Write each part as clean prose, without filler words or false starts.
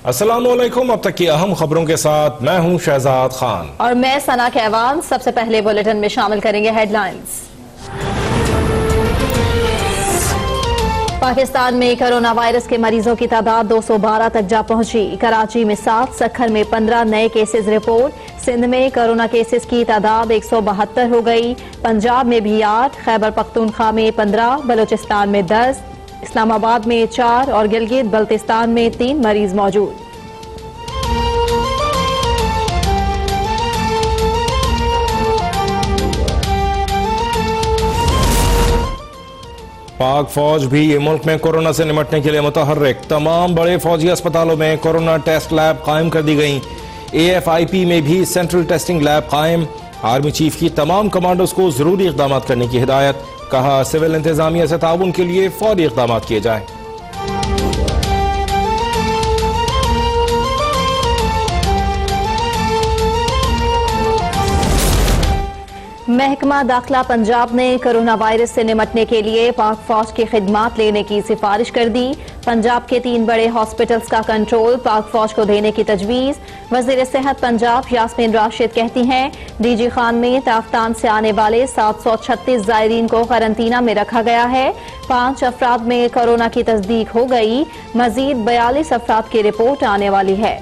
अस्सलामुअलैकुम। अब तक की अहम खबरों के साथ मैं हूं शहजाद खान और मैं सना कहवान। सबसे पहले बुलेटिन में शामिल करेंगे हेडलाइंस। पाकिस्तान में कोरोना वायरस के मरीजों की तादाद 212 तक जा पहुंची। कराची में 7, सक्खर में 15 नए केसेस रिपोर्ट। सिंध में कोरोना केसेस की तादाद 172 हो गई। पंजाब में भी 8, खैबर पख्तूनख्वा में 15, बलूचिस्तान में 10, इस्लामाबाद में 4 और गिलगित बल्तिस्तान में 3 मरीज मौजूद। पाक फौज भी मुल्क में कोरोना से निपटने के लिए मुतहर्रिक। तमाम बड़े फौजी अस्पतालों में कोरोना टेस्ट लैब कायम कर दी गई। AFIP में भी सेंट्रल टेस्टिंग लैब कायम। आर्मी चीफ की तमाम कमांडोज को जरूरी इकदाम करने की हिदायत। कहा सिविल इंतजामिया से ताउन के लिए फौरी इकदाम किए जाएं। महकमा दाखिला पंजाब ने कोरोना वायरस से निपटने के लिए पाक फौज की खिदमात लेने की सिफारिश कर दी। पंजाब के 3 बड़े हॉस्पिटल्स का कंट्रोल पाक फौज को देने की तजवीज। वजीर सेहत पंजाब यास्मीन राशिद कहती हैं, DG खान में ताफ्तान से आने वाले 736 जायरीन को क्वारंटीना में रखा गया है। 5 अफराद में कोरोना की तस्दीक हो गई। मजीद 42 अफराद की रिपोर्ट आने वाली है।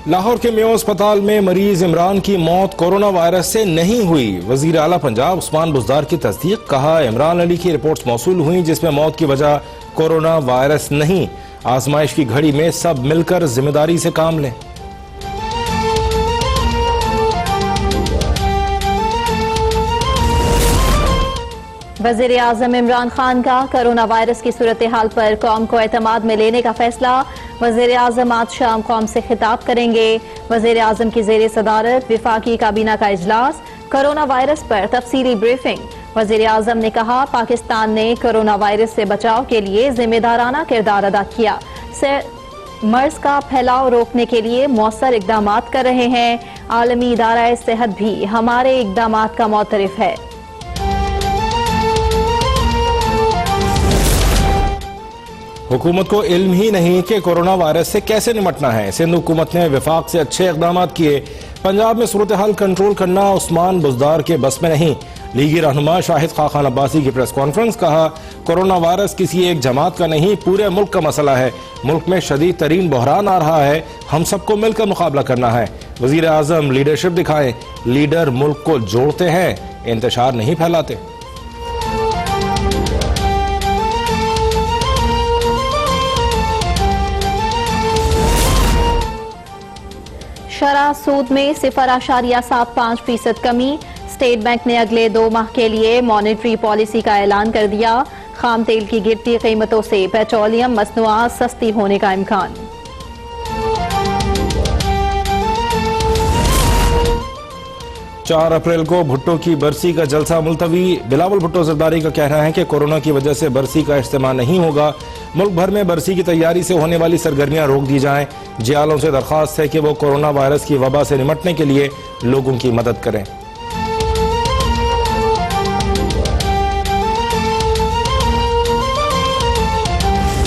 लाहौर के मेयो अस्पताल में मरीज इमरान की मौत कोरोना वायरस से नहीं हुई। वजीर आला पंजाब उस्मान बुज़दार की तस्दीक। कहा इमरान अली की रिपोर्ट्स मौसूल हुई जिसमें मौत की वजह कोरोना वायरस नहीं। आजमाइश की घड़ी में सब मिलकर जिम्मेदारी से काम लें। वज़ीर आज़म इमरान खान का कोरोना वायरस की सूरत हाल पर कौम को एतमाद में लेने का फैसला। वज़ीर आज़म आज शाम कौम से खिताब करेंगे। वज़ीर आज़म की ज़ेर सदारत विफाकी काबीना का इजलास। कोरोना वायरस पर तफसीली ब्रीफिंग। वज़ीर आज़म ने कहा पाकिस्तान ने कोरोना वायरस से बचाव के लिए जिम्मेदाराना किरदार अदा किया। मर्ज का फैलाव रोकने के लिए मौसर इकदाम कर रहे हैं। आलमी इदारा सेहत भी हमारे इकदाम का मोतरफ है। हुकूमत को इल्म ही नहीं कि कोरोना वायरस से कैसे निपटना है। सिंध हुकूमत ने विफाक से अच्छे इकदाम किए। पंजाब में सूरत हाल कंट्रोल करना उस्मान बुज़दार के बस में नहीं। लीगी रहनुमा शाहिद खान अब्बासी की प्रेस कॉन्फ्रेंस। कहा कोरोना वायरस किसी एक जमात का नहीं पूरे मुल्क का मसला है। मुल्क में शदीद तरीन बहरान आ रहा है। हम सबको मिलकर मुकाबला करना है। वज़ीर आज़म लीडरशिप दिखाएं। लीडर मुल्क को जोड़ते हैं, इंतशार नहीं फैलाते। शरह सूद में 0.75% कमी। स्टेट बैंक ने अगले 2 माह के लिए मॉनेटरी पॉलिसी का ऐलान कर दिया। खाम तेल की गिरती कीमतों से पेट्रोलियम मसनूआत सस्ती होने का इम्कान। 4 अप्रैल को भुट्टो की बरसी का जलसा मुलतवी। बिलावल भुट्टो जरदारी का कहना है कि कोरोना की वजह से बरसी का इस्तेमाल नहीं होगा। मुल्क भर में बरसी की तैयारी से होने वाली सरगर्मियां रोक दी जाएं। जियालों से दरख्वास्त है कि वो कोरोना वायरस की वबा से निपटने के लिए लोगों की मदद करें।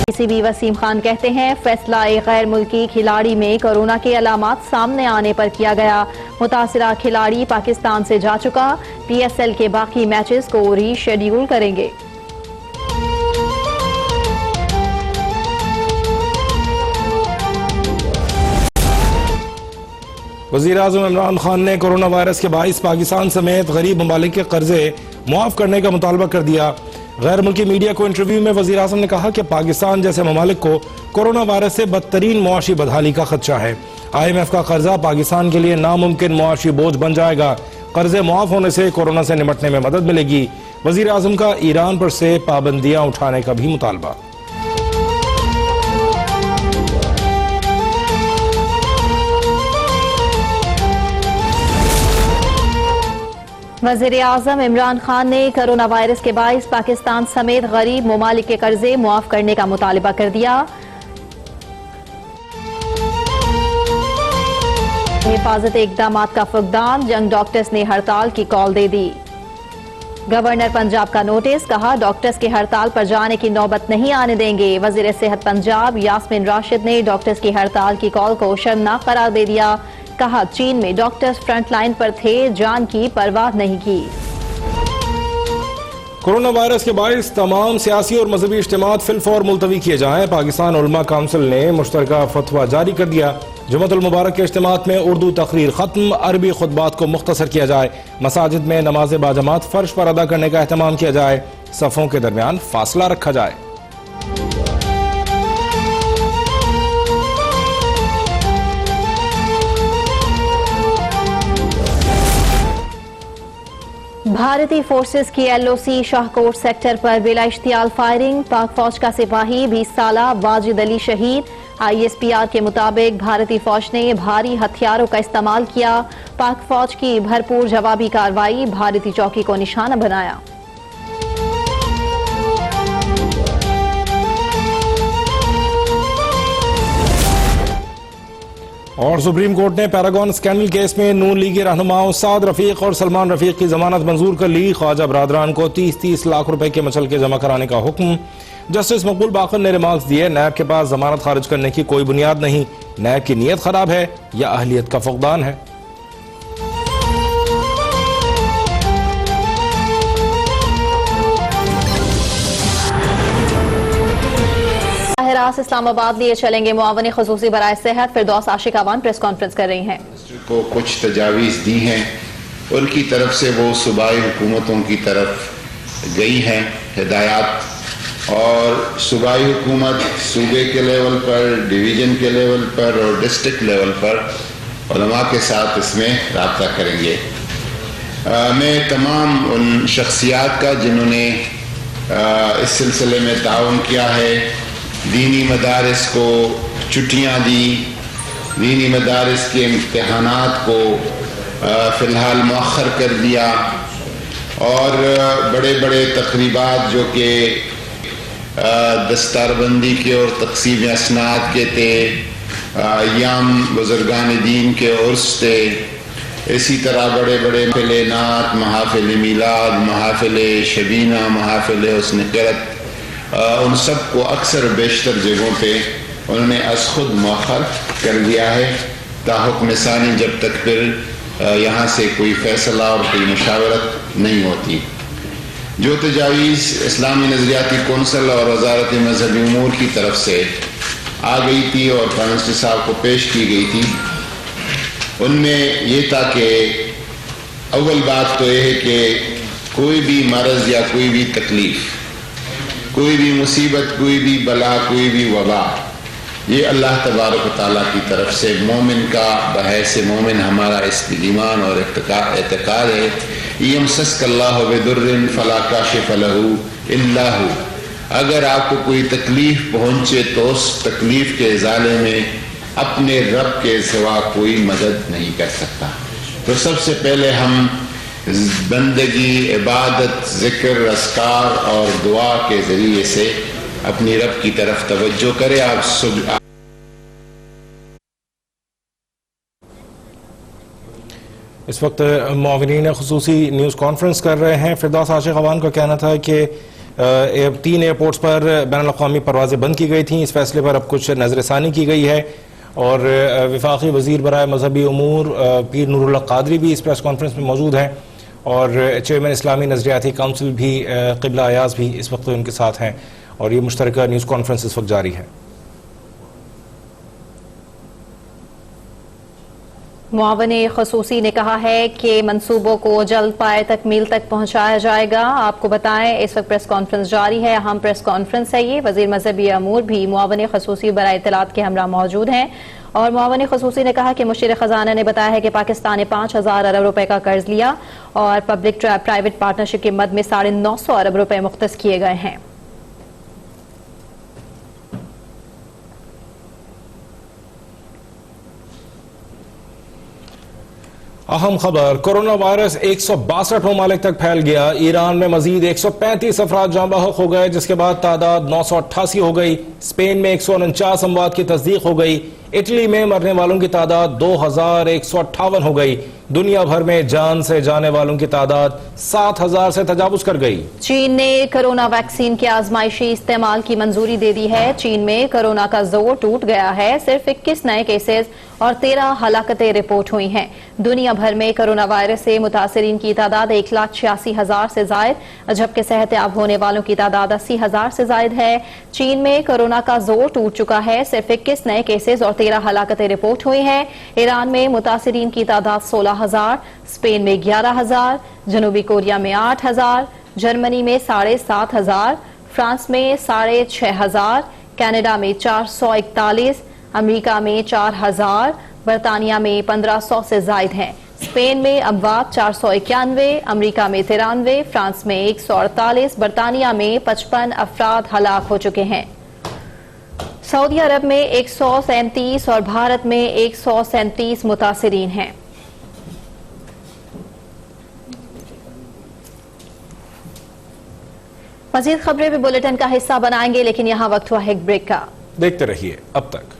PCB वसीम खान कहते हैं फैसला एक गैर मुल्की खिलाड़ी में कोरोना के अलामात सामने आने पर किया गया। मुतासिरा खिलाड़ी पाकिस्तान से जा चुका। PSL के बाकी मैचेस को रीशेड्यूल करेंगे। वज़ीर आज़म इमरान खान ने कोरोना वायरस के बाइस पाकिस्तान समेत गरीब ममालिक के कर्जे मुआफ करने का मुतालबा कर दिया। गैर मुल्की मीडिया को इंटरव्यू में वज़ीर आज़म ने कहा कि पाकिस्तान जैसे ममालिक को कोरोना वायरस से बदतरीन मुआशी बदहाली का खदशा है। IMF का कर्जा पाकिस्तान के लिए नामुमकिन मुआशी बोझ बन जाएगा। कर्जे मुआफ होने से कोरोना से निपटने में मदद मिलेगी। वज़ीर आज़म का ईरान पर से पाबंदियां उठाने का भी मुतालबा। वज़ीर आज़म इमरान खान ने कोरोना वायरस के बाइस पाकिस्तान समेत गरीब ममालिक के कर्जे मुआफ करने का मुतालबा कर दिया। हिफाजत इकदाम का फुकदान। यंग डॉक्टर्स ने हड़ताल की कॉल दे दी। गवर्नर पंजाब का नोटिस, कहा डॉक्टर्स की हड़ताल पर जाने की नौबत नहीं आने देंगे। वजीर सेहत पंजाब यास्मीन राशिद ने डॉक्टर्स की हड़ताल की कॉल को शर्मनाक करार दे दिया। कहा चीन में डॉक्टर्स फ्रंट लाइन पर थे, जान की परवाह नहीं की। कोरोना वायरस के बायस तमाम सियासी और मजहबी इज्तिमात फिलफौर मुलतवी किए जाएं। पाकिस्तान उलमा काउंसिल ने मुश्तरका फतवा जारी कर दिया। जुम्मतुल मुबारक के इज्तिमात में उर्दू तकरीर खत्म, अरबी खुतबात को मुख्तसर किया जाए। मसाजिद में नमाज बाजमात फर्श पर अदा करने का एहतमाम किया जाए। सफ़ों के दरमियान फासला रखा जाए। भारतीय फोर्सेस की एलओसी शाहकोट सेक्टर पर बिला इश्तियाल फायरिंग, पाक फौज का सिपाही 20 साला वाजिद अली शहीद। ISPR के मुताबिक भारतीय फौज ने भारी हथियारों का इस्तेमाल किया। पाक फौज की भरपूर जवाबी कार्रवाई, भारतीय चौकी को निशाना बनाया। और सुप्रीम कोर्ट ने पैरागॉन स्कैंडल केस में नून लीगी रहनुमाओं साद रफीक और सलमान रफीक की जमानत मंजूर कर ली। ख्वाजा बरादरान को 30-30 लाख रुपए के मचलके जमा कराने का हुक्म। जस्टिस मकबूल बाकर ने रिमार्क्स दिए, नैब के पास जमानत खारिज करने की कोई बुनियाद नहीं। नैब की नीयत खराब है या अहलियत का फुकदान है। इस्लामाबाद लिए चलेंगे मुआवने खुसूसी बराए सेहत। फिरदौस आशिक अवान प्रेस कॉन्फ्रेंस कर रही हैं। को कुछ तजावीज़ दी हैं, उनकी तरफ से वो सूबाई हुकूमतों की तरफ गई हैं हिदायत, और सूबाई हुकूमत सूबे के लेवल पर, डिवीज़न के लेवल पर और डिस्ट्रिक्ट लेवल पर उलमा के साथ इसमें रब्ता करेंगे। मैं तमाम उन शख्सियात का जिन्होंने इस सिलसिले में ताउन किया है, दीनी मदारिस को छुट्टियाँ दी, दीनी मदारिस के इम्तहानात को फ़िलहाल मौखर कर दिया, और बड़े बड़े तकरीबात जो कि दस्तारबंदी के और तक़सीम असनाद के थे, याम बुज़ुर्गान दीन के उर्स थे, इसी तरह बड़े बड़े महफ़िल नात, महाफ़िल मिलाद, महाफ़िल शबीना, महाफ़िल हुस्न क़िरत, उन सब को अक्सर बेशतर जगहों पे उन्होंने अस खुद मौखर कर दिया है, ताहुक्म सानी, जब तक फिर यहाँ से कोई फ़ैसला और कोई मुशावरत नहीं होती। जो तजावीज़ इस्लामी नज़रियाती कौंसल और वज़ारत मज़हबी उमूर की तरफ से आ गई थी और प्राइम मिनिस्टर साहब को पेश की गई थी, उनमें ये था कि अव्वल बात तो यह है कि कोई भी मरज़ या कोई भी तकलीफ़, कोई भी मुसीबत, कोई भी बला, कोई भी वबा, ये अल्लाह तबारक व तआला की तरफ से मोमिन का बहैस मोमिन हमारा इस ईमान और एतकाद है। यमसस्कल्लाहु बिदुर्रिन फला काशिफ लहू इल्ला हू। अगर आपको कोई तकलीफ पहुंचे तो उस तकलीफ के इजाले में अपने रब के सिवा कोई मदद नहीं कर सकता। तो सबसे पहले हम बंदगी, इबादत, ज़िक्र, अस्कार और दुआ के ज़रिए से अपनी रब की तरफ तवज्जो करें। आप इस वक्त मुआविनीन खुसूसी न्यूज़ कॉन्फ्रेंस कर रहे हैं। फिरदौस आशिक अवान का कहना था कि 3 एयरपोर्ट्स पर बैनुल-अक़वामी परवाज़ें बंद की गई थी। इस फैसले पर अब कुछ नज़रसानी की गई है, और वफाकी वज़ीर बराए मजहबी उमूर पीर नूरुल्लाह क़ादरी भी इस प्रेस कॉन्फ्रेंस में मौजूद हैं, और चेयरमैन इस्लामी नज़रियाती काउंसिल भी क़िबला अयाज़ भी इस वक्त उनके साथ हैं, और ये मुश्तरका न्यूज़ कॉन्फ्रेंस इस वक्त जारी है। मुआवने खुसूसी ने कहा है कि मंसूबों को जल्द पाए तकमील तक पहुंचाया जाएगा। आपको बताएं इस वक्त प्रेस कॉन्फ्रेंस जारी है, अहम प्रेस कॉन्फ्रेंस है ये। वज़ीर मज़हबी अमूर भी मुआवने खुसूसी बराए इत्तलात के हमरा मौजूद हैं, और मुआवने खुसूसी ने कहा कि मुशीर ख़जाना ने बताया है कि पाकिस्तान ने 5000 अरब रुपए का कर्ज लिया, और पब्लिक प्राइवेट पार्टनरशिप के मद में 950 अरब रुपए मुख्तस किए गए हैं। अहम खबर, कोरोना वायरस 162 ममालिक तक फैल गया। ईरान में मजीद 135 अफराद जाँ बहक हो गए, जिसके बाद तादाद 988 हो गई। स्पेन में 149 अमवात की तस्दीक हो गई। इटली में मरने वालों की तादाद 2158 हो गई। दुनिया भर में जान से जाने वालों की तादाद 7,000 से तजावुज कर गई। चीन ने कोरोना वैक्सीन के आजमाइशी इस्तेमाल की मंजूरी दे दी है। चीन में कोरोना का जोर टूट गया है। सिर्फ 21 नए केसेस और 13 हलाकतें रिपोर्ट हुई हैं। दुनिया भर में कोरोना वायरस से मुतासरीन की तादाद 1,86,000 से जायद, जबकि सेहतयाब होने वालों की तादाद 80,000 से जायद है। चीन में कोरोना का जोर टूट चुका है। सिर्फ 21 नए केसेस और 13 हलाकतें रिपोर्ट हुई हैं। ईरान में मुतासरीन की तादाद 16,000, स्पेन में 11,000, जनूबी कोरिया में 8,000, जर्मनी में 7,500, फ्रांस में 6,500, कनाडा में 441, अमेरिका में 4,000, बरतानिया में 1,500 से जायद हैं। स्पेन में अमवात 491, अमेरिका में 93, फ्रांस में 148, बरतानिया में 55 अफराद हलाक हो चुके हैं। सऊदी अरब में 137 और भारत में 137 मुतासरीन हैं। मजीद खबरें भी बुलेटिन का हिस्सा बनाएंगे, लेकिन यहाँ वक्त हुआ है एक ब्रेक का। देखते रहिए अब तक।